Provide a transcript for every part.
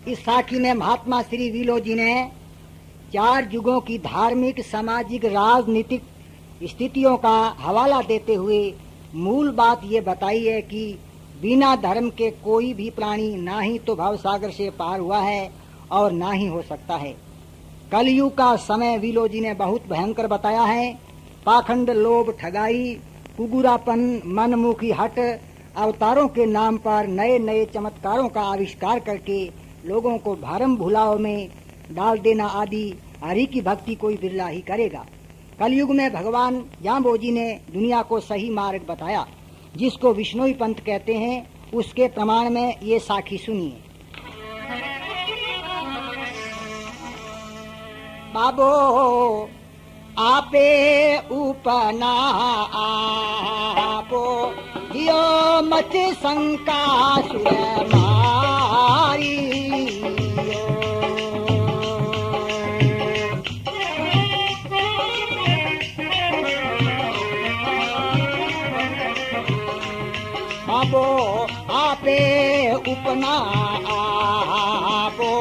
इस साखी में महात्मा श्री विलो जी ने 4 युगों की धार्मिक, सामाजिक, राजनीतिक स्थितियों का हवाला देते हुए मूल बात ये बताई है कि बिना धर्म के कोई भी प्राणी ना ही तो भवसागर से पार हुआ है और ना ही हो सकता है। कलयुग का समय विलो जी ने बहुत भयंकर बताया है। पाखंड, लोभ, ठगाई, कुगुरापन, मनमुखी हट, अवतारों के नाम पर नए नए चमत्कारों का आविष्कार करके लोगों को भरम भुलाव में डाल देना आदि हरि की भक्ति कोई बिरला ही करेगा। कलयुग में भगवान जाम्बोजी ने दुनिया को सही मार्ग बताया, जिसको विष्णुई पंथ कहते हैं। उसके प्रमाण में ये साखी सुनिए। बाबो आपे उपना आपो यो मच शंका सुर मारी बाबो आपे उपना आपो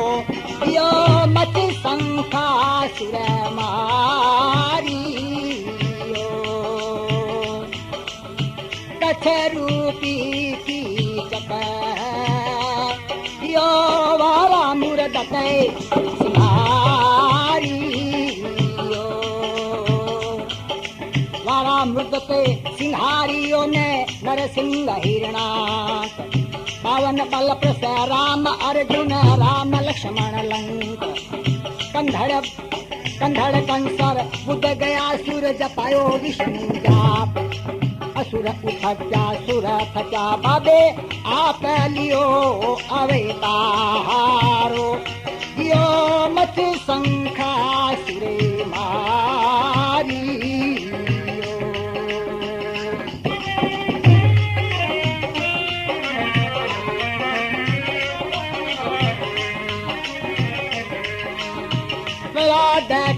यो मच शंका सुर मारी रूपी की चक यो वाला मुरद सिंहारी वाला मृत सिंहारियों ने नरसिंह हिरणा पावन बल प्रस राम अर्जुन राम लक्ष्मण लंक कंधड़ कंसर बुद्ध गया सूरज पायो विष्णु जाप असुर उठा सुर थचा बाबे आप लियो अवतारो यो मत संखा सुरे मारी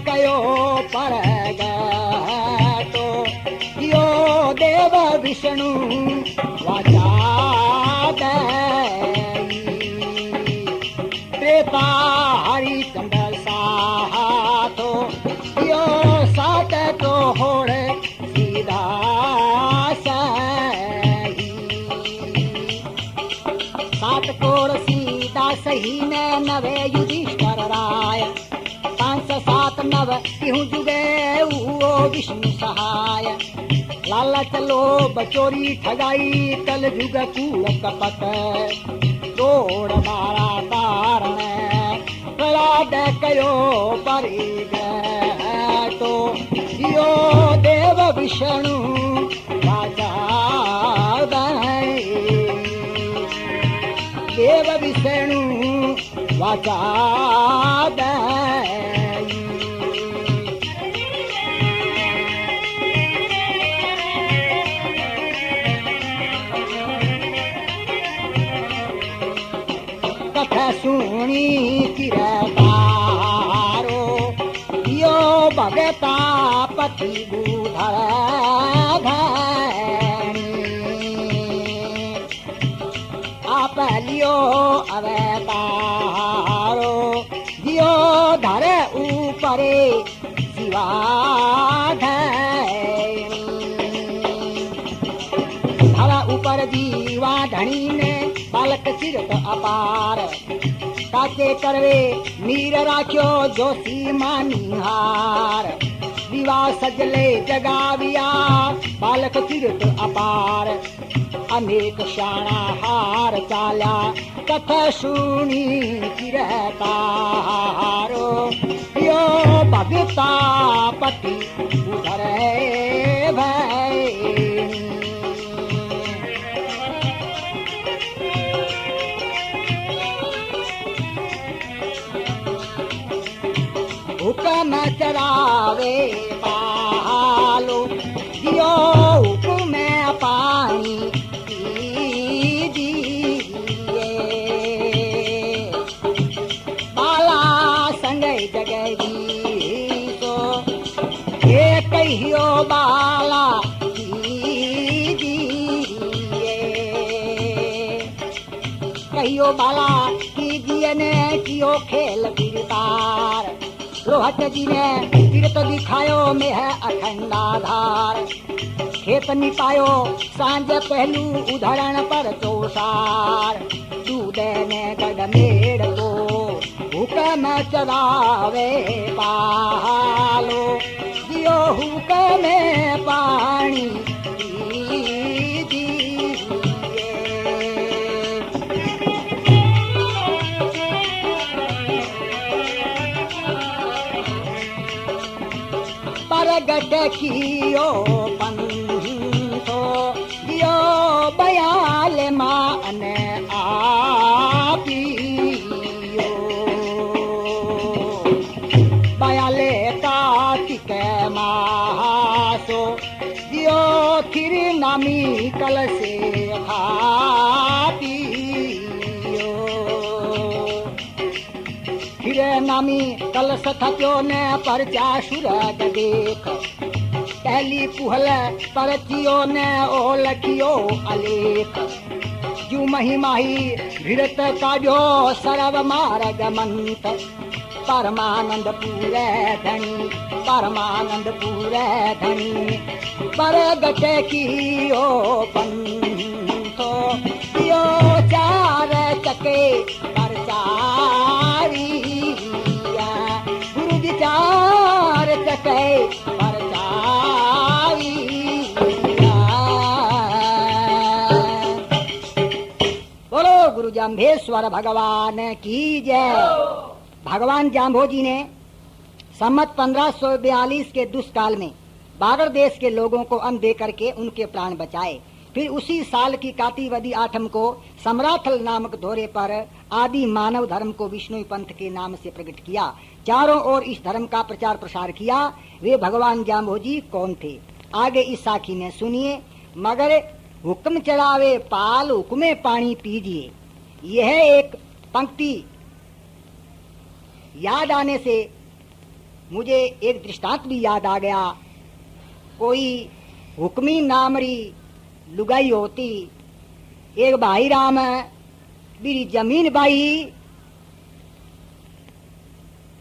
कयो पर तो यो देव विष्णु वाचा त्रेता हरिचंद्र सातो यो सात तो होड़ सीधा सही सात कोड़ सीधा सही ने नवे युधिष्ठिर राय 5 7 9 क्यों जुगे वो विष्णु सहाय लालच लोभ चोरी ठगाई कल जुग कूड़ कपट तोड़ मारा तारण प्रहलाद कयो परि तो यो देव विष्णु राजा देव विष्णु वाचा कथा सुनी किरतारो यो भगता पति बुधर आप लियो अवतारो दियो धर ऊपरे शिवा धरा ऊपर जीवा धनी ने बालक चिरत अपार काचे करवे मीर राख्यो जोशी मानिहार विवाह सजले जगाविया बालक चिरत अपार अनेक शाणा हार चाल्या कथा सुनी किरतारो यो भगता पति उधर भय हुक्म चरावे पालो दियो हुक्म पानी बाला संगय जगही तो ये कहियो बाला कहियो बाला की भाई ने कियो खेल गिरतार, रोहत जी ने तीर्थ दिखायो में है अखंडाधार। खेत निपायो सांझ पहलू उधरण पर चौसार, दूध ने गडमेड़ को हुक्म चलावे पालो, दियो हुक्म पानी परगट कियो पंथो, दियो बयाल मान आपियो, बयाले कार्तिक मासो, दियो थिर नामी कल से खापियो, फिर नामी कल सथप्यो ने परचा सुरग देख, पहली पुहल परचियो ने ओ लखियो अलेख, जू महिमाही भिड़त काजो सरव मार्ग मंत, परमानंद पूरे धनी, परमानंद पूरे धनी, परगट कियो पंथो, दियो चार चके परचारिया, गुरु जी चार चके गुरु जाम्भेश्वर भगवान की जय। भगवान जाम्भोजी ने सम्मत 1542 के दुष्काल में बागड़ देश के लोगों को अन्न दे करके उनके प्राण बचाए। फिर उसी साल की कातिवदी आठम को सम्राथल नामक दौरे पर आदि मानव धर्म को विष्णु पंथ के नाम से प्रकट किया। चारों ओर इस धर्म का प्रचार प्रसार किया। वे भगवान जाम्भोजी कौन थे, आगे इस साखी में सुनिए। मगर हुक्म चलावे पाल, हुक्मे पानी पीजिए, यह एक पंक्ति याद आने से मुझे एक दृष्टांत भी याद आ गया। कोई हुक्मी नामरी लुगाई होती, एक भाई राम मेरी जमीन बाई,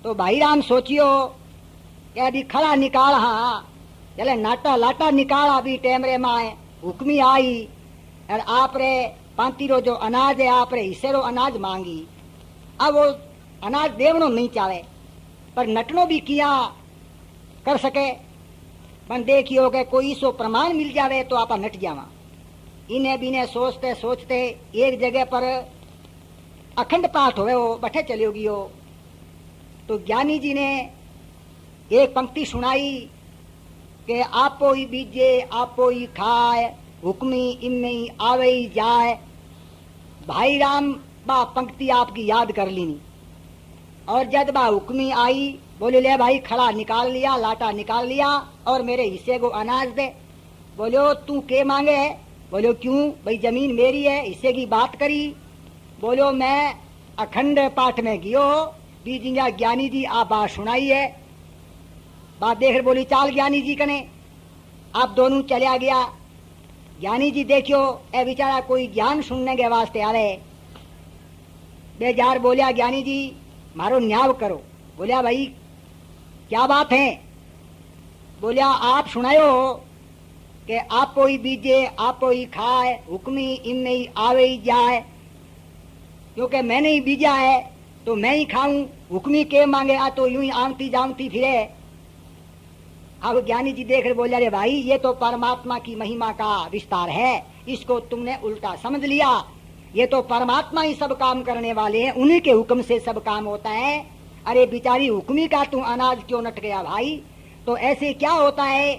तो भाई राम सोचियो कि अभी खड़ा निकाल, हाँ चले नाटा लाटा निकाल, अभी टेमरे माए हुक्मी आई और आप रे पांती रो जो अनाज है आप रे हिस्से रो अनाज मांगी। अब वो अनाज देवनो नहीं चाहे पर नटनो भी किया कर सके, पर देखियो के कोई सो प्रमाण मिल जावे तो आप नट जावा। इन्हें बिने सोचते सोचते एक जगह पर अखंड पाठ होवे, वो बैठे चलियोगी हो, तो ज्ञानी जी ने एक पंक्ति सुनाई कि आपो ही बीजे आपो ही खाए, हुक्मी इनमें ही आवे ही जाए। भाई राम बा पंक्ति आपकी याद कर लीनी, और जब बा हुक्मी आई बोले ले भाई खड़ा निकाल लिया, लाटा निकाल लिया और मेरे हिस्से को अनाज दे। बोलो तू के मांगे? बोलो क्यों भाई जमीन मेरी है, हिस्से की बात करी। बोलो मैं अखंड पाठ में गियो, बीजिंगा ज्ञानी जी आप बात सुनाई है। बात देख बोली चाल ज्ञानी जी कने, आप दोनों चलिया गया। ज्ञानी जी देखियो ए बेचारा कोई ज्ञान सुनने के वास्ते आ रहे, बेजार बोलिया ज्ञानी जी मारो न्याय करो। बोलिया भाई क्या बात है? बोलिया आप सुनायो कि आपो ही बीजे आपो ही खाए, हुक्मी इनमें ही आवे ही जाए। क्योंकि मैंने ही बीजा है तो मैं ही खाऊं, हुक्मी के मांगे आ तो यूं ही आमती जामती फिरे। अब ज्ञानी जी देख रहे बोले अरे भाई ये तो परमात्मा की महिमा का विस्तार है, इसको तुमने उल्टा समझ लिया। ये तो परमात्मा ही सब काम करने वाले हैं, उन्हीं के हुक्म से सब काम होता है। अरे बिचारी हुक्मी का तू अनाज क्यों नट गया भाई? तो ऐसे क्या होता है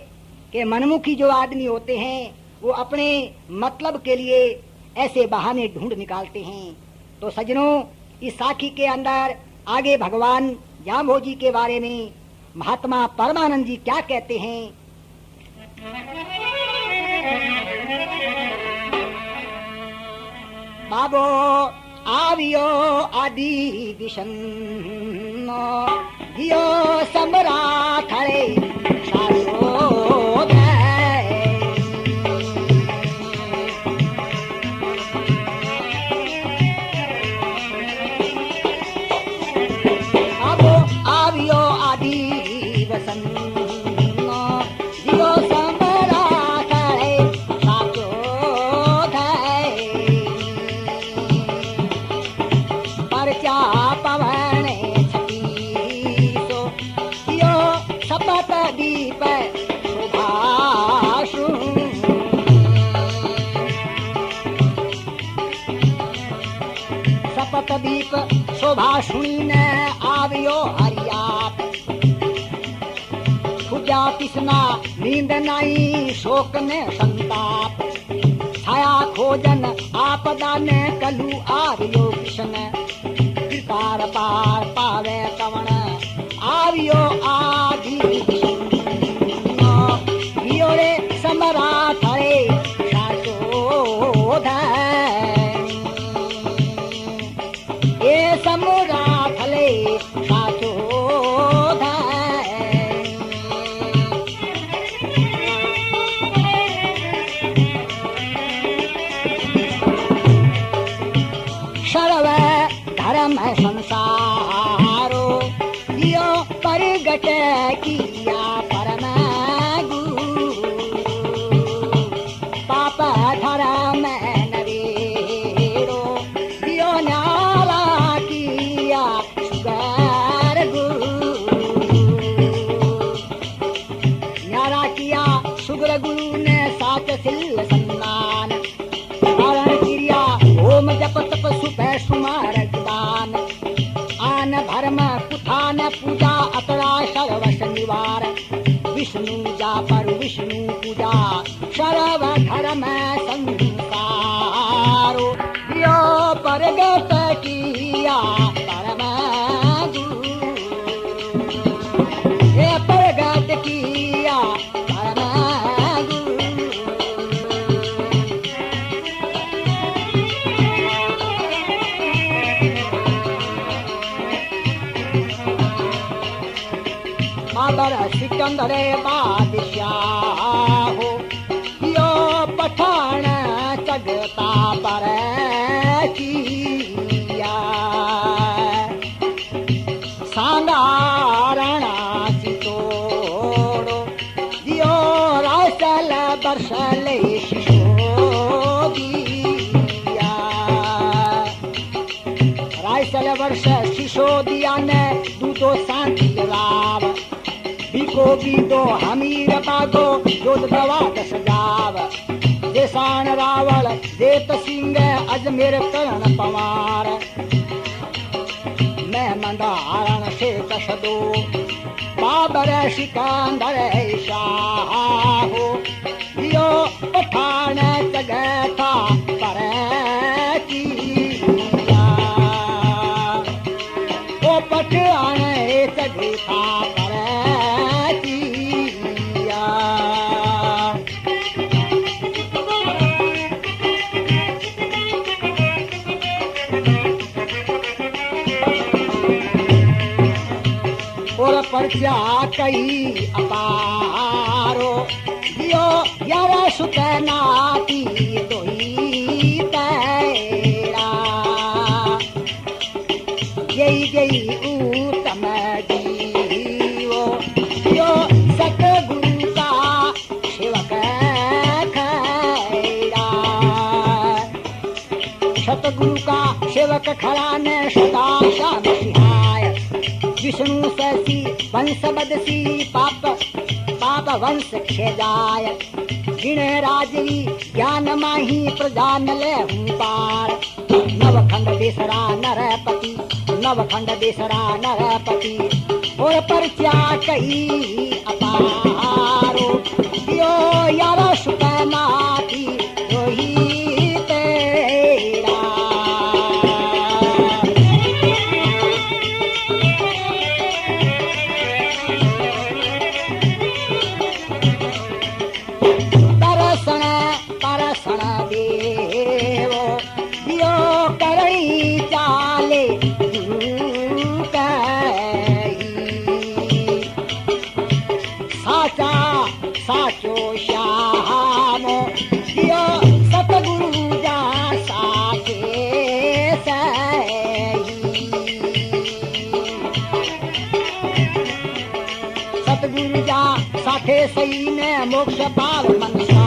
कि मनमुखी जो आदमी होते हैं वो अपने मतलब के लिए ऐसे बहाने ढूंढ निकालते हैं। तो सज्जनों इस साखी के अंदर आगे भगवान जाम्भोजी के बारे में महात्मा परमानंद जी क्या कहते हैं। बाबो आवियो आदि विषन्नो दियो सम्राट हरे शाश्वत तपत दीप शोभा सुनी ने आवियो हरियाप खुजा तिसना नींद नहीं शोक ने संताप छाया खोजन आपदा ने कलु आवियो कृष्ण कृपार पार पावे कवण आवियो आदि रे समरा थरे सासोध ए समरा थले सासोध सर्व धर्म संसारो दियो परगट किया परम धर्म नवेरो दियो न्याला किया सुगर गुरु न्याला किया सुगर गुरु ने सात सिल सन्नान धारण क्रिया ओम जप तप सुबह सुमार दान आन धर्म कुथान पूजा अतरा सर्वस निवार विष्णु जा पर विष्णु पूजा सर्व धर्म संसारो यो परगट किया परम गुरु ये परगट किया परम गुरु बाबर सिकंदर बादशाह हो यो पठान जगता पर किया सांगारणा सितोड़ो दियो रासल बरसले शिशोदिया रासल वर्ष शिशोदिया ने दूधो शांति लाभ बिको बीतो हमीर बागो जोत दवा दस जाव देसान रावल देत सिंह अजमेर करण पवार मैं मंदारण से कसदो बाबर सिकंदर शाहो यो पठान जगता पर किया ओ पठान जगता पर परचा कई अपारो दियो यावा सुकनाती दोई तेरा जय जय उत्तम जीवो दियो सतगुरु का सेवक खैरा सतगुरु का सेवक खड़ा ने सदा शाम सिहाय विष्णु ससी वंश बदसी पाप पाप वंश खेजाय गिण राजवी ज्ञान माही प्रजा नले हूँ पार नवखंड बेसरा नरपति नवखंड बेसरा नरपति और परचा कई अपारो दियो यारा सुकनाती रोही तेरा साचो श्यामो दियो सतगुरु जा साचे सही सतगुरु जा साथे सही ने मोक्ष पाव मनसा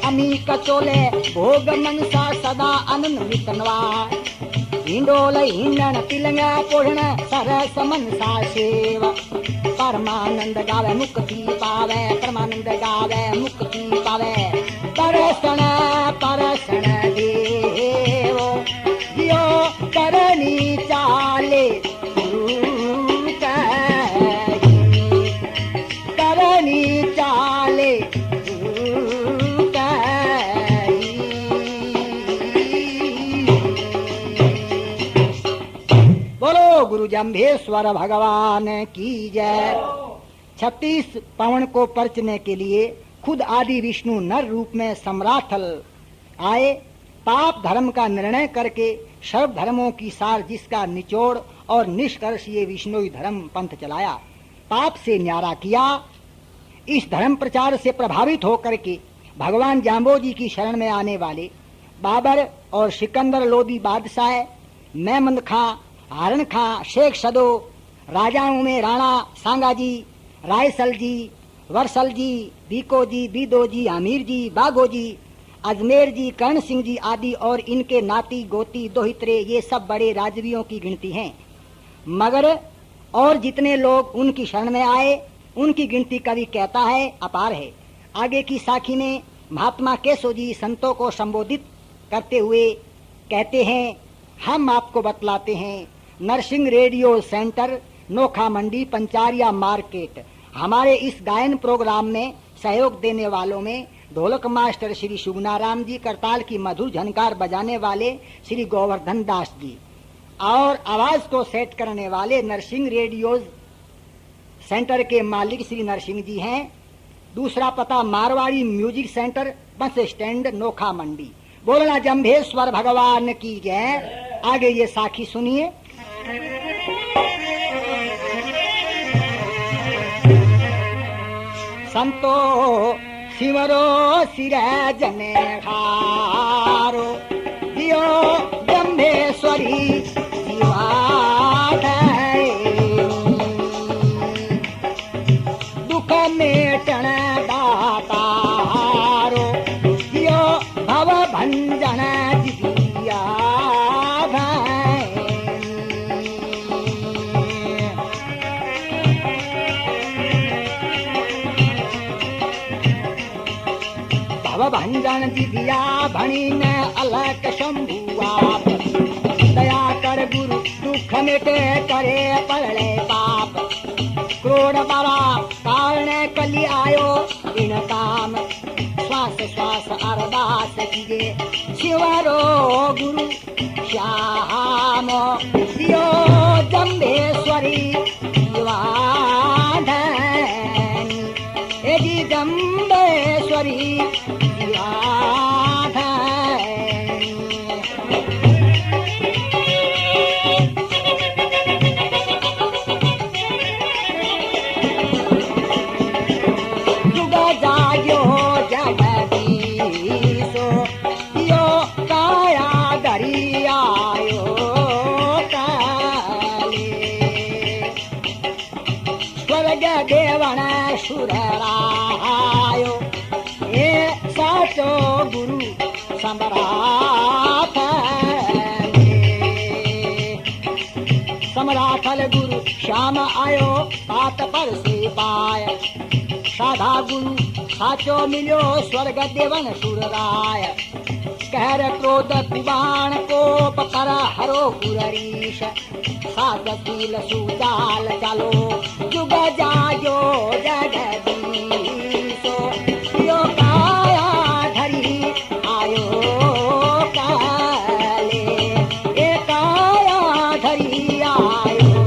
अमी कचोले भोग मनसा सदा अनन वितनवा हिंडोल हिंडन तिलंग पोढ़ण सरस मनसा सेवा परमानंद गावे मुक्ति पावे परमानंद गावे मुक्ति पावे परसण परसण देवो दियो करनी चाले गुरु कही, करनी चाले गुरु कही। बोलो गुरु जम्भेश्वर भगवान की जय। 36 पवन को परचने के लिए खुद आदि विष्णु नर रूप में सम्राथल आए। पाप धर्म का निर्णय करके सर्व धर्मों की सार जिसका निचोड़ और निष्कर्ष ये विष्णुई धर्म पंथ चलाया, पाप से न्यारा किया। इस धर्म प्रचार से प्रभावित होकर के भगवान जाम्बोजी की शरण में आने वाले बाबर और सिकंदर लोदी बादशाह, मेमंद खां, हारण खां, शेख सदो, राजाओं में राणा सांगाजी, रायसल जी, वर्सल जी, बीको जी, बीदो जी, आमिर जी, बागो जी, अजमेर जी, कर्ण सिंह जी आदि और इनके नाती गोती दोहित्रे ये सब बड़े राजवियों की गिनती हैं। मगर और जितने लोग उनकी शरण में आए उनकी गिनती कवि कहता है अपार है। आगे की साखी में महात्मा केशव जी संतों को संबोधित करते हुए कहते हैं, हम आपको बतलाते हैं नरसिंह रेडियो सेंटर, नोखा मंडी, पंचारिया मार्केट। हमारे इस गायन प्रोग्राम में सहयोग देने वालों में ढोलक मास्टर श्री सुगनाराम जी, करताल की मधुर झनकार बजाने वाले श्री गोवर्धन दास जी और आवाज को सेट करने वाले नरसिंह रेडियो सेंटर के मालिक श्री नरसिंह जी हैं। दूसरा पता Marwari music centre, bus stand, Nokha Mandi. बोलना जम्भेश्वर भगवान की जय। आगे ये साखी सुनिए। संतो शिवरो सिर जने हारो दियो जम्भेश्वरी दुख मेटन दातारो दियो भव भंजन दिया। भंजन दिया भणी ने अलग शंभुआ, दया कर गुरु दुख मिटे करे पड़े पाप। क्रोध बाबा कारण कली आयो इन काम, श्वास श्वास अरदास कीजिए शिवरो गुरु श्याम दियो जम्भेश्वरी शिवाधन। एजी जम्भेश्वरी देवण सुररायो ये साचो गुरु सम्राट सम्राटल गुरु श्याम आयो पात पर से पाय। साधा गुरु साचो मिलो स्वर्ग देवन सुरराय। कहर क्रोध विवाण कोप पर हरो पुरीश, साधशील सुजाल चलो जुग जायो जगदीशो। यो काया धरी आयो काले, ए काया धरी आयो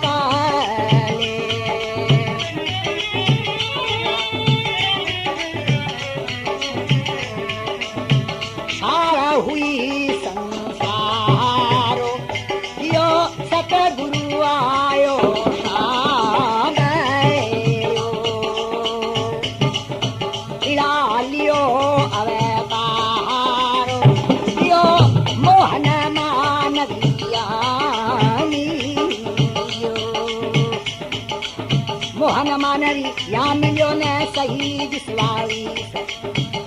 काले। सारा हुई संसारो यो सतगुरु आयो लियो अवतारो लियो मोहन मानविया मोहन मानवी या मिलो ने सही जिसवाई।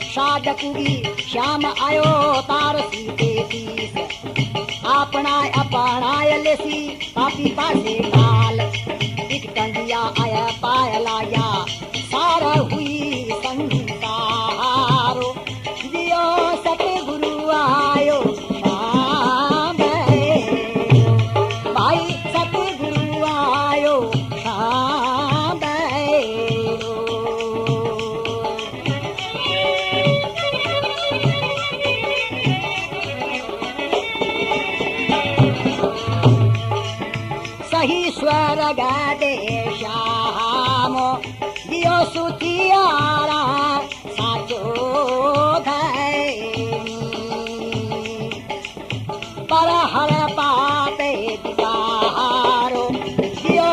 साधकुगी श्याम आयो तार सीते तीस, अपनाय अपनाय लेसी पापी पासे काल। एक कंडिया आया पायला या सारा हुई संसारो दियो सतगुरु आयो श्याम। स्वर्ग दे श्यामो दियो सुथियारा साचो धैनी पर हर पापे दिवारो दियो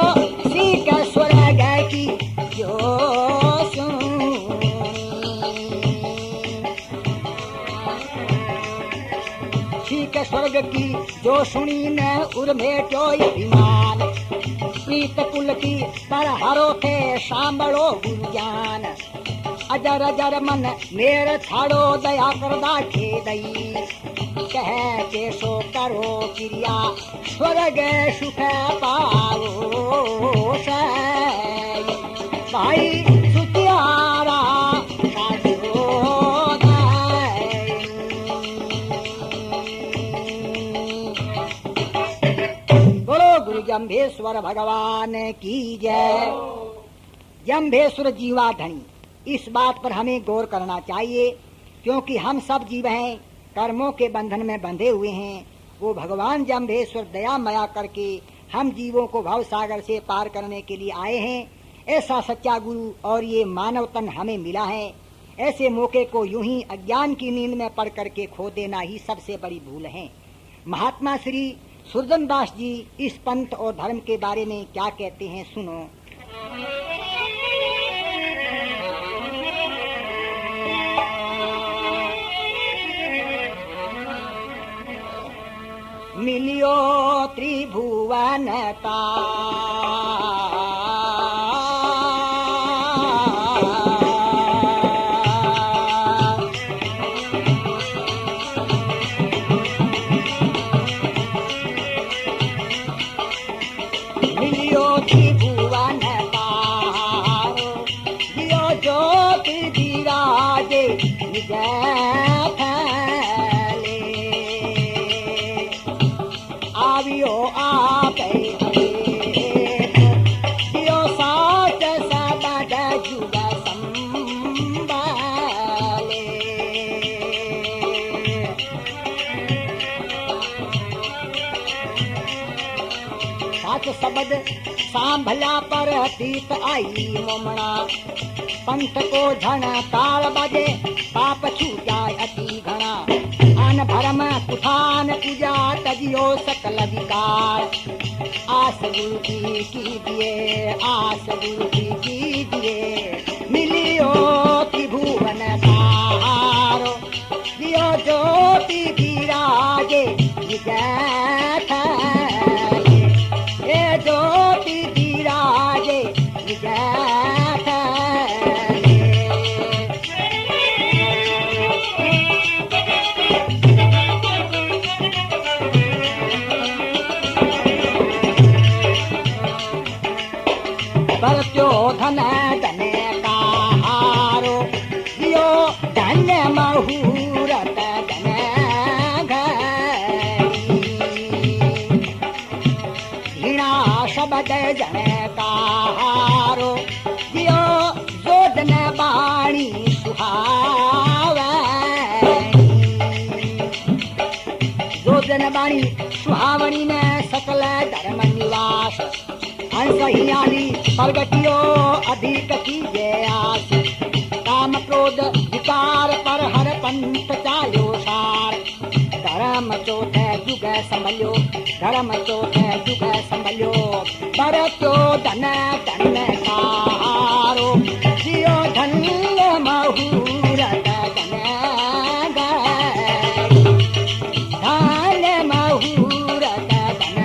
सीख स्वर्ग की जो सीख स्वर्ग की जो सुनी न उर्मेटो अभिमान प्रीत कुल की पर हरो थे सांभळो गुरु ज्ञान अजर अजर मन मेर थाड़ो दया करदा खे दई कह के सो करो क्रिया स्वर्ग सुख पाओ सई भाई सुतियारा जम्भेश्वर भगवान की जय। जम्भेश्वर जीवा धनी, इस बात पर हमें गौर करना चाहिए क्योंकि हम सब जीव हैं, कर्मों के बंधन में बंधे हुए हैं। वो भगवान जम्भेश्वर दया मया करके हम जीवों को भव सागर से पार करने के लिए आए हैं। ऐसा सच्चा गुरु और ये मानव तन हमें मिला है। ऐसे मौके को यूं ही अज्ञान की नींद में पड़ करके खो देना ही सबसे बड़ी भूल है। महात्मा श्री सुरजन दास जी इस पंथ और धर्म के बारे में क्या कहते हैं, सुनो। मिलियो त्रिभुवनता शब्द सांभला पर तीत आई मोमना पंथ को झण ताल बजे पाप छूटा अति घना अन भरम कुठान पूजा तजियो सकल विकार आस गुरु की कीजिए आस गुरु की कीजिए मिलियो त्रिभुवन तारो दियो ज्योति विराजे विजय ज्योति विराजे बरत्यो धन धने का हारो दियो धन्य मुहूर्त धन शब्द जन का हारो दियो जोदन बाणी सुहावनी जोदन बाणी सुहावनी ने सकल धर्म निवास हंस हियाली प्रगटियो अधिक कीजे आस काम क्रोध विकार पर हर पंथ चायो सार धर्म चौथे जुग संभल्यो धर्म चौथे जुग संभल्यो बरत्यो धन धन कारो जियो धन्य मुहूर्त धन धन्य मुहूर्त धन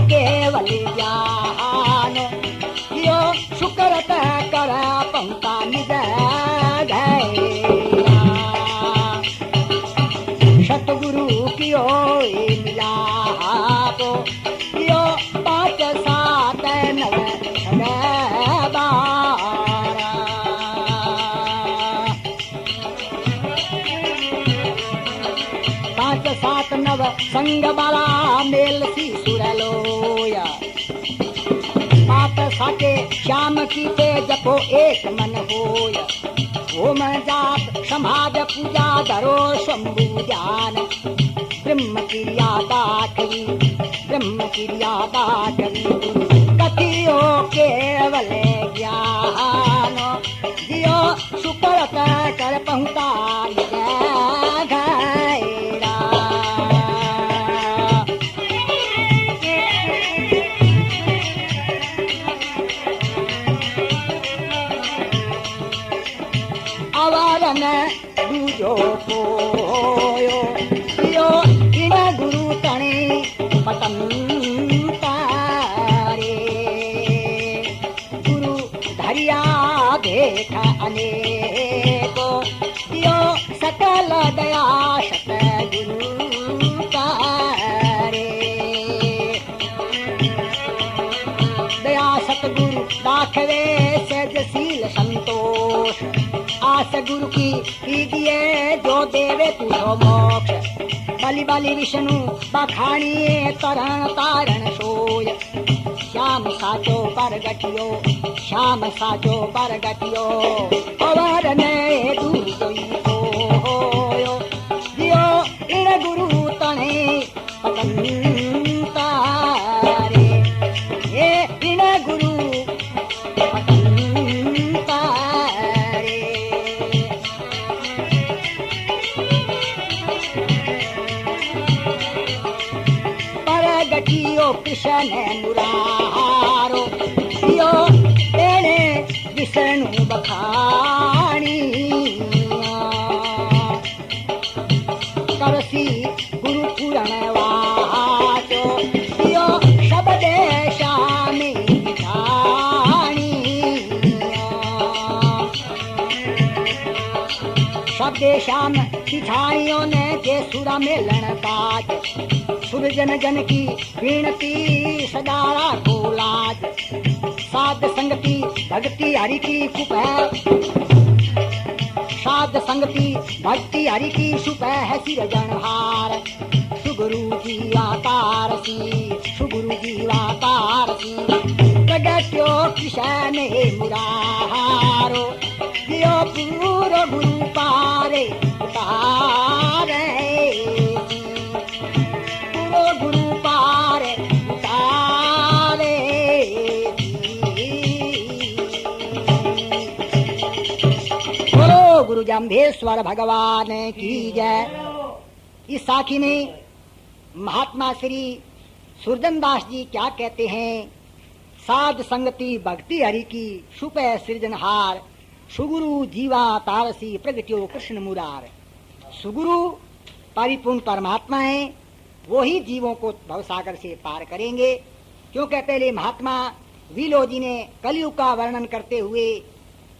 केवल ज्ञान यो शुक्रत कर पंका निज सतगुरु कियो मिला तो यो 5 7 9 12 5 7 9 संग बाला मेल सी सुरलोया 5 साके श्याम की ते जपो एक मन होय, ओम जाप समाज पूजा धरो शंभु ध्यान, ब्रह्म क्रिया दाठवी, ब्रह्म क्रिया दाठवी, कथियो केवल ज्ञान, जियो सुकरत कर पहुँचाई घैरा। अवरन दूजो पोयो, जियो इन गुरु तणे पतन तारे, गुरु धरिया देख अनेको, जियो सकल दया सत गुरु तारे, दया सतगुरु दाखवे सहजशील संतोष, आस गुरु की कीजिए जो देवे तुझो मोक्ष, बलि बलि विष्णु बखानिए तरण तारण सोय, श्याम साचो परगटियो, श्याम साचो परगटियो, अवर ने दूजोई होयो, जियो इन गुरु तणे पतन तारे, ये इन गुरु पतन तारे। परगटियो कृष्ण मुरारो, जियो तेने विष्णु बखानी, करसी गुरु पुराण वाचो, जियो सब देशा में जानी, सब देशा में सिधाइयों ने जे सुरा में लड़काज, सुर जन जन की विनती सदारा को लाज, साध संगति भक्ति हरि की सुप है, साध संगति भक्ति हरि की सुप है सिर जनहार, सुगुरु जी आकारसी, सुगुरु जी आकारसी, प्रगट्यो कृष्ण मुरारो, जियो पूरो गुरु पारे उतारे, गुरु पारे उतारे, बोलो गुरु जाम्भेश्वर भगवान की जय। इस साखी में महात्मा श्री सुरजन दास जी क्या कहते हैं? साध संगति भक्ति हरि की सुपै सृजनहार, सुगुरु जीवा तारसी प्रगट्यो कृष्ण मुरार। सुगुरु परिपूर्ण परमात्मा है, वो ही जीवों को भवसागर से पार करेंगे। क्योंकि पहले महात्मा विलो जी ने कलयुग का वर्णन करते हुए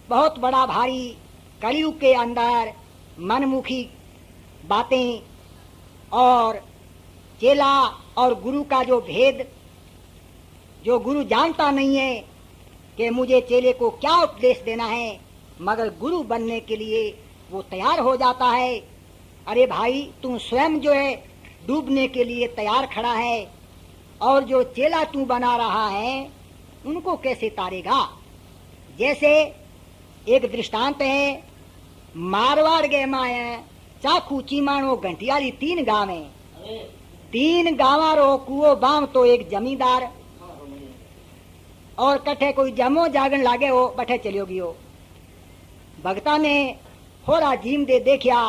बहुत बड़ा भारी कलयुग के अंदर मनमुखी बातें और चेला और गुरु का जो भेद, जो गुरु जानता नहीं है कि मुझे चेले को क्या उपदेश देना है, मगर गुरु बनने के लिए वो तैयार हो जाता है। अरे भाई, तू स्वयं जो है डूबने के लिए तैयार खड़ा है, और जो चेला तू बना रहा है उनको कैसे तारेगा? जैसे एक दृष्टांत है, मारवाड़ गए माए चाकू चीमाणो घंटियाली 3 गाँव है, 3 गाँवारो कुओ बाम तो एक जमींदार और कठे कोई जमो जागन लागे हो बठे चलियो गियो। भगता ने थोड़ा जीम दे देखिया,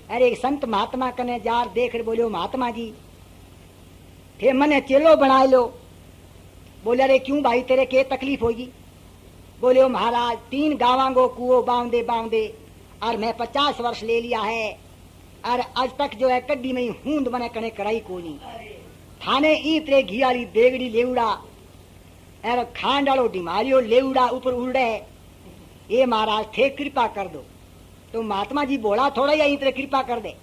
अरे एक संत महात्मा कने जार देख रहे, बोलियो महात्मा जी थे मने चेलो बना लो। बोले अरे क्यों भाई, तेरे के तकलीफ होगी? बोले महाराज 3 गाँवांगो कुओ बांधे बांधे और मैं 50 वर्ष ले लिया है, और आज तक जो है कड्डी में हूंद मने कने कराई को नहीं। थाने ईतरे घियाली देगड़ी लेवड़ा और खांड वालो डिमारियो लेवड़ा ऊपर उड़े, ये महाराज थे कृपा कर दो। तो महात्मा जी बोला थोड़ा या इतने कृपा कर दे।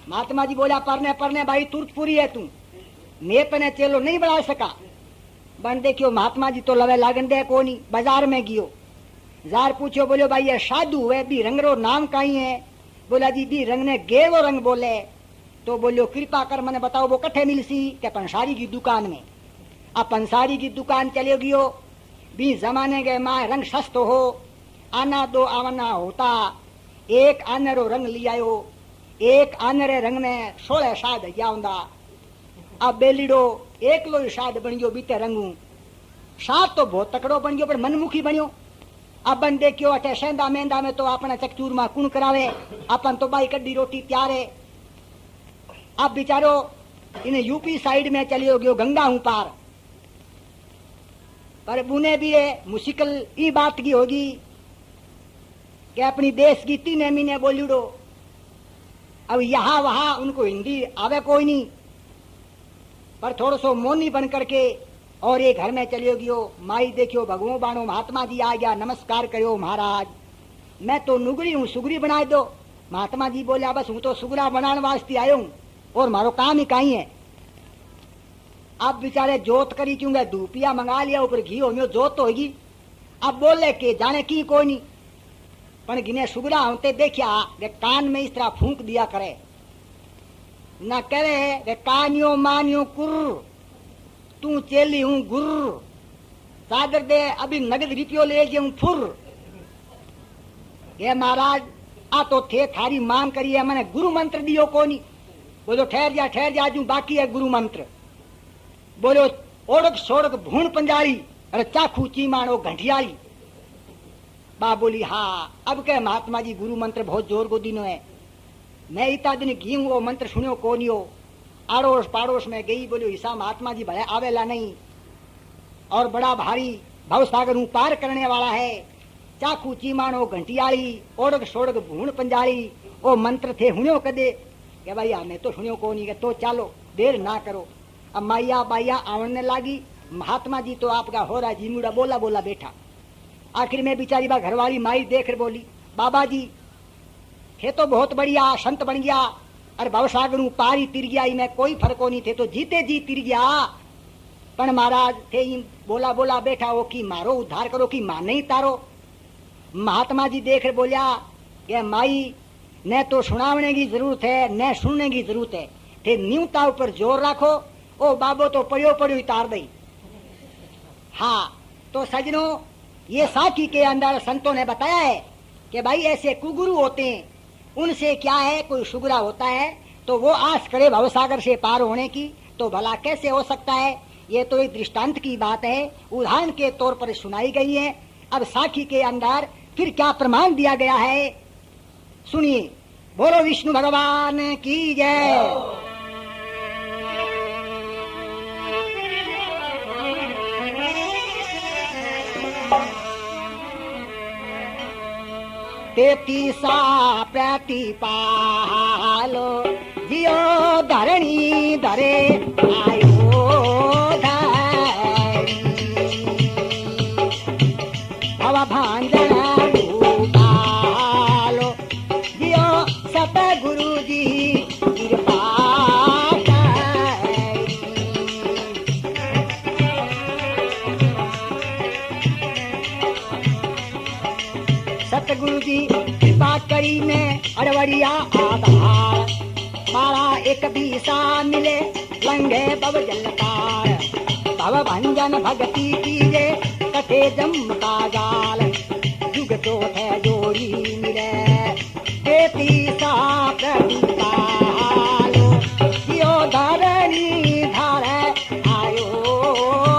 महात्मा जी बोला परने परने भाई तुर्तपुरी है तू, मैं तने चेलो नहीं बढ़ा सका। बन देखियो महात्मा जी तो लवे लागन दे को नहीं। बाजार में गियो, जार पूछो, बोलो भाई ये साधु हुए बी रंग रो नाम कहीं है? बोला जी बी रंग ने गेवो रंग बोले। तो बोलो कृपा कर मने बताओ वो कट्ठे मिलसी? के पंसारी की दुकान में। अब पंसारी की दुकान चले गियो, बी जमाने के माँ रंग सस्तो हो, आना दो आवना होता, एक आनरो रंग लियायो, एक आनरे रंग में 16 शाद जाऊंदा। अब बेलीडो एकलो ही शाद बन गयो बीते रंगू, शाद तो बहुत तकड़ो बन गयो पर मनमुखी बनियो। अपन देखियो अटे सेंदा मेंदा में तो अपना चकचूर में कुण करावे, अपन तो बाई कड्डी रोटी तैयार है। अब बेचारो इन्हें यूपी साइड में चलियो गयो गंगा हूं पार, पर बुने भी मुश्किल ई बात की होगी कि अपनी देश की 3 महीने बोलियो। अब यहां वहां उनको हिंदी आवे कोई नहीं, पर थोड़ा सो मोनी बन करके और एक घर में चलियो गयो। माई देखियो भगवो बाणो महात्मा जी आ गया, नमस्कार करो महाराज, मैं तो नुगड़ी हूँ, सुगरी बना दो। महात्मा जी बोलिया बस हूँ तो सुगरा बनाने वास्ते आयो हूँ और मारो काम ही कहीं है। अब बेचारे जोत करी क्योंकि धूपिया मंगा लिया, ऊपर घी हो जोत तो होगी। अब बोले के जाने की कोई नहीं, पर गिने सुगरा होते देखिया वे कान में इस तरह फूंक दिया करे, न करे वे कानियो मानियो कुर, तू चेली हूं गुर, चादर दे अभी नगद रुपयो ले जाऊं फुर। ये महाराज आ तो थे थारी मान करिए, मैंने गुरु मंत्र दियो कोनी। बोलो ठहर जा जू बाकी है गुरु मंत्र। बोलो ओड़क सोड़क भूण पंजारी, अरे चाखू चीमाणो घंटियाली। बा बोली हाँ, अब के महात्मा जी गुरु मंत्र बहुत जोर को दिनो है, मैं इतना दिन घी वो मंत्र सुनियो कोनियो। आड़ोस पाड़ोस में गई, बोलो ईसा महात्मा जी भले आवेला नहीं और बड़ा भारी भवसागर पार करने वाला है। चाकू चीमाणो घंटियाली, ओड़क सोड़क भूण पंजाली, ओ मंत्र थे हुनियो कदे के भाई हमें तो सुनियो को नहीं के, तो चालो देर ना करो। अब माइया बाइया आवने लागी, महात्मा जी तो आपका हो रहा जीमुड़ा बोला बोला बैठा। आखिर में बेचारी बा घरवाली माई देख बोली बाबा जी थे तो बहुत बढ़िया संत बन गया, अरे भवसागर पारी तिर गया, में कोई फर्क नहीं थे तो जीते जी तिर गया। पण महाराज थे बोला बोला बैठा हो कि मारो उद्धार करो कि माने ही तारो। महात्मा जी देख बोलिया कि माई न तो सुनावने की जरूरत है न सुनने की जरूरत है, थे न्यूता ऊपर जोर रखो, ओ बाबो तो पड़ियो पड़ियो तार दई। हाँ तो सजनों, ये साखी के अंदर संतों ने बताया है कि भाई ऐसे कुगुरु होते हैं, उनसे क्या है, कोई सुगरा होता है तो वो आस करे भवसागर से पार होने की, तो भला कैसे हो सकता है। ये तो एक दृष्टांत की बात है, उदाहरण के तौर पर सुनाई गई है। अब साखी के अंदर फिर क्या प्रमाण दिया गया है, सुनिए। बोलो विष्णु भगवान की जय। तेतीसा प्रतिपालो जियो धरणी धरे आयो धरी, हवा भांजन भूपालो जियो सतगुरु जी कृपा करी। सतगुरु जी कृपा करी में अड़वड़िया आधार, मारा एक बीसा मिले लंघे भव जलकार, भव भंजन भगति कीजे कथे जम का गाल, जुग तो है जोड़ी मिले तेतीसा प्रतिपालो जियो धरणी धारे आयो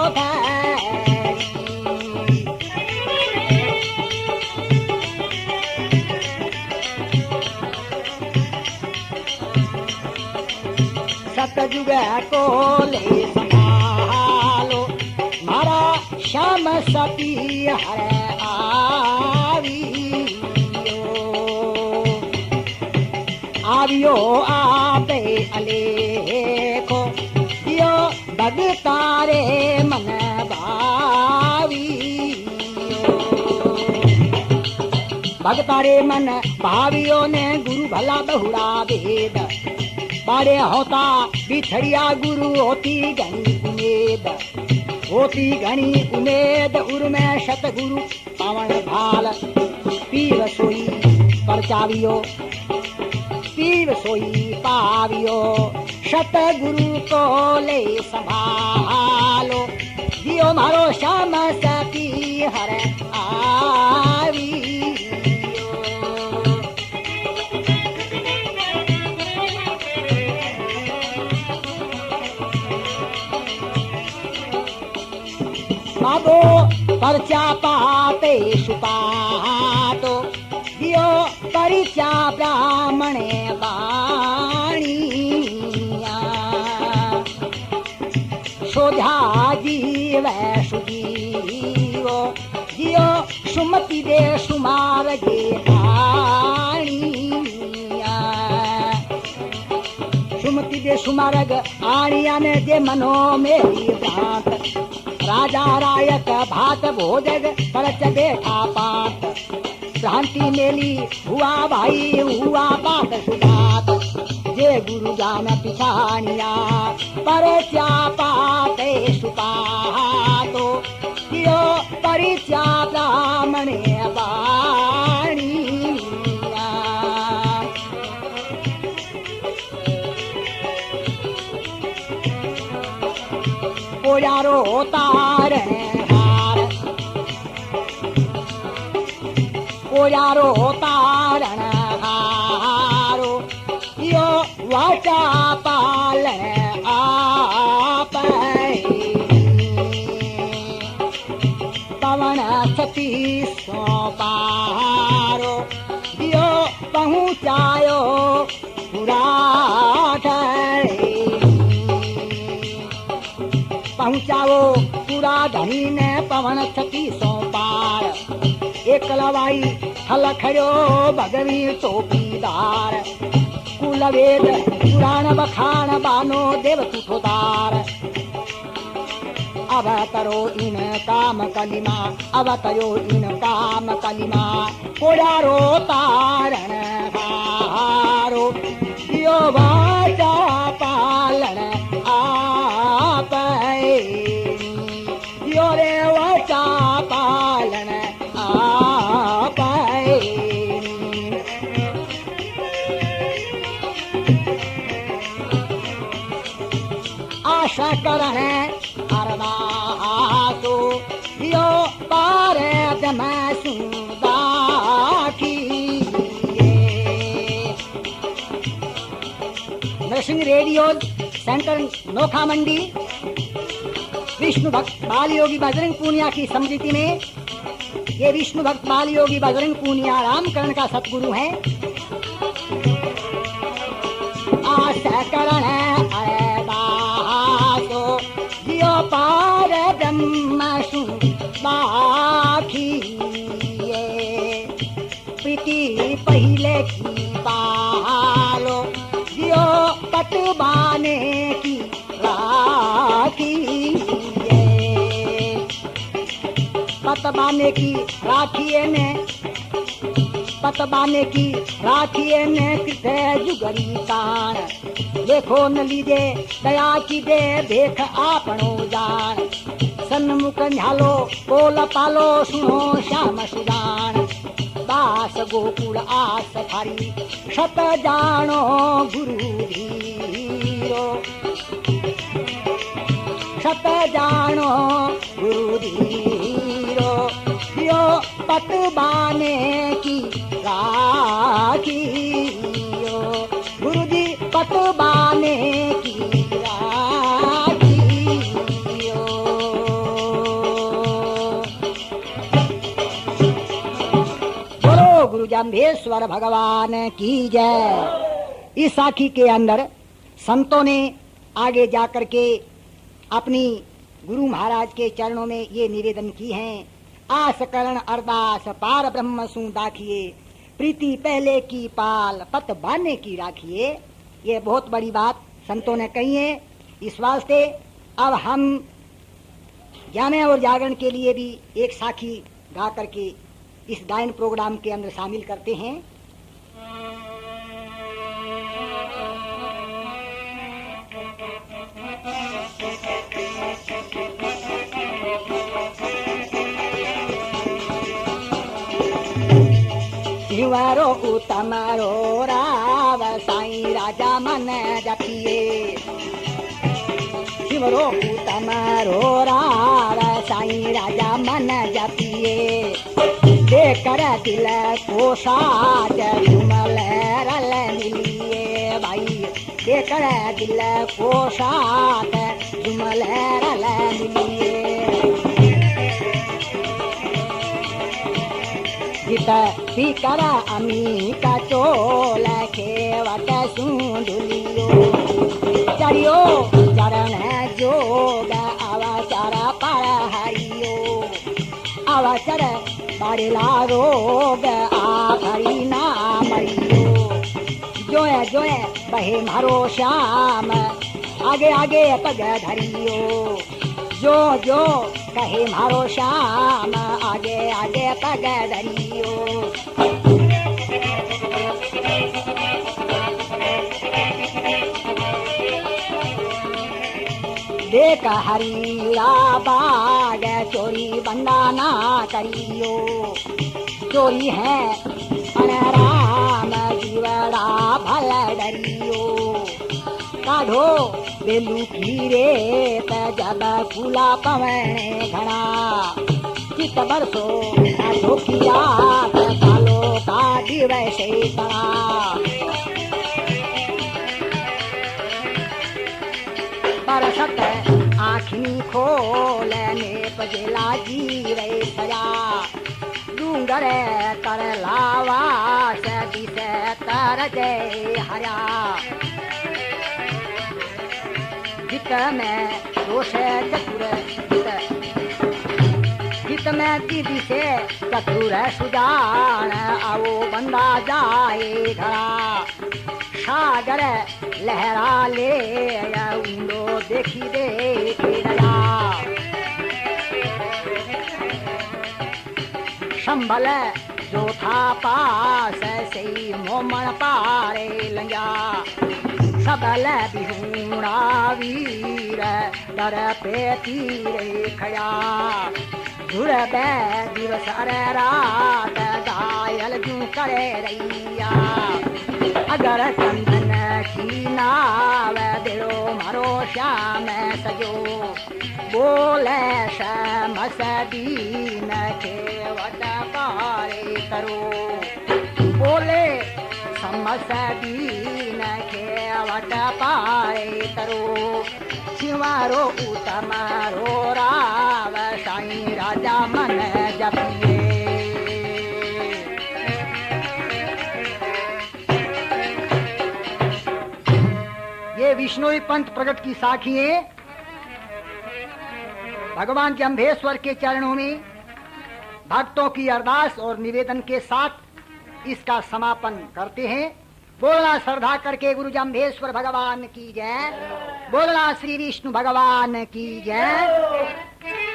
धरी। सतयुग को ले संभालो, मारा श्याम सती हर आवियो आपे अलेखो दियो भगतारे मन भावियो। भगतारे मन भावियों ने गुरु भला बहुड़ा भेद, बारे होता बिछड़िया गुरु होती घनी उमेद, होती घनी उमेद उर्मे सतगुरु पावन भाल, पीर सोई परचावियो पीर सोई पावियो, सतगुरु को ले संभालो जियो मारो श्याम सती हर आवी बाबो परचा पाते सुपातो दियो परिचा ब्राह्मणे बाणिया शोधा जीव सुजीवो दियो सुमति दे सुमार गे आणिया सुमति दे सुमारग आणिया ने जे मनो मेरी भ्रांत राजा रायक भात भोजग परच बैठा पात भ्रांति मेली हुआ भाई हुआ बात सुजात जे गुरु जान पिछानिया परचा पाते सुपातो दियो परिचा ब्राह्मणे बाणिया कोयारो तारण हार कोयारो तारण हारो यो वाचा पालन आप पवन छती सो पारो दियो पहुँचायो पुराठ पहुँचाओ पूरा धनी ने पवन छती सो पार एक लवाई थल खड़ो भगवी टोपीदार कुलवेद पुराण बखान बानो देव तुठोदार अवतरो इन काम कलिमा अवतरो इन काम कलिमा कोडारो तारण हारो दियो वाचा पालन आप दियो रे वाचा पालन आप आशा करण अरदासो दियो पारे दमसु दाखी नरसिंह रेडियो सेंटर नोखा मंडी विष्णु भक्त बाल योगी बजरंग पूनिया की स्मृति में ये विष्णु भक्त बाल योगी बजरंग पूनिया रामकरण का सतगुरु है। आशा करण अरदासो दियो पार ब्रह्म सुखी प्रीति पहले की पालो दियो पतबाने की राखी पतबाने की राखिए ने पतबाने की राखिए ने कृत जुगरी ताण देखो न लीजे दया की दे देख आपनो जान सन्मुख न्यालो कोल पालो सुनो श्याम सुजान दास गोकुल आस थारी शत जानो गुरु धीरो शत जानो गुरु धीरो दियो पतबाने की राखियो गुरु जी पतबाने की राखियो। बोलो गुरु जाम्भेश्वर भगवान की जय। इस साखी के अंदर संतों ने आगे जाकर के अपनी गुरु महाराज के चरणों में ये निवेदन की हैं। आस करण अरदास पार ब्रह्म सु दाखिए प्रीति पहले की पाल पत बाने की राखिए। ये बहुत बड़ी बात संतों ने कही है। इस वास्ते अब हम जाने और जागरण के लिए भी एक साखी गा करके इस गायन प्रोग्राम के अंदर शामिल करते हैं। शिवरो उत्तमरो राव साई राजा मन जपिए शिवरो उत्तमरो राव साई राजा मन जपिए देकर दिल को साथ झुमल रल मिलिए भाई, देकर दिल को साथ झुमल रल मिलिए। जित पीकर अमी का चोल खेवट सुंदुलियो, चरियो चरण जोग अवसर पर हरियो, अवसर बड़ला रोग आखरी ना मरियो। जोए जोए बहे मारो श्याम आगे आगे पग धरियो, जो जो कहे मारो श्याम आगे आगे पग धरियो। देख हरीरा बाग चोरी बंदा ना करियो, चोरी है राम जीवड़ा भल डरियो। काढ़ो बेलू की रेत जब फूला पवन घड़ा, चित बरसो किया कालो का दिवस कड़ा। बरसत आँखी खोलने पजेला जीवे सजा, डूंगर कर लावा दिसे तर जय हरा। जित में दोष चतुर जित में दीदी से चतुर सुजान, आओ बंदा जाए घड़ा। सागर लहरा ले उंडो देखी देखी नया, संभल जो था पास से मोमन पारे लंजा। सबल बिहुणा वीर डर पे तीरे खया, धुर बे दिवस रात घायल जू करे रैया। अगर चंदन की नाव दिलो मारो श्याम सजो, बोले शमस दीन खेवट पारे करो, बोले समस दीन खेवट पारे करो। शिवारो उत्तमारो राव साई राजा मन जपिए। ये विष्णुई पंथ प्रकट की साखियां भगवान के अम्भेश्वर के चरणों में भक्तों की अरदास और निवेदन के साथ इसका समापन करते हैं। बोलना श्रद्धा करके गुरु जम्भेश्वर भगवान की जय, बोलना श्री विष्णु भगवान की जय।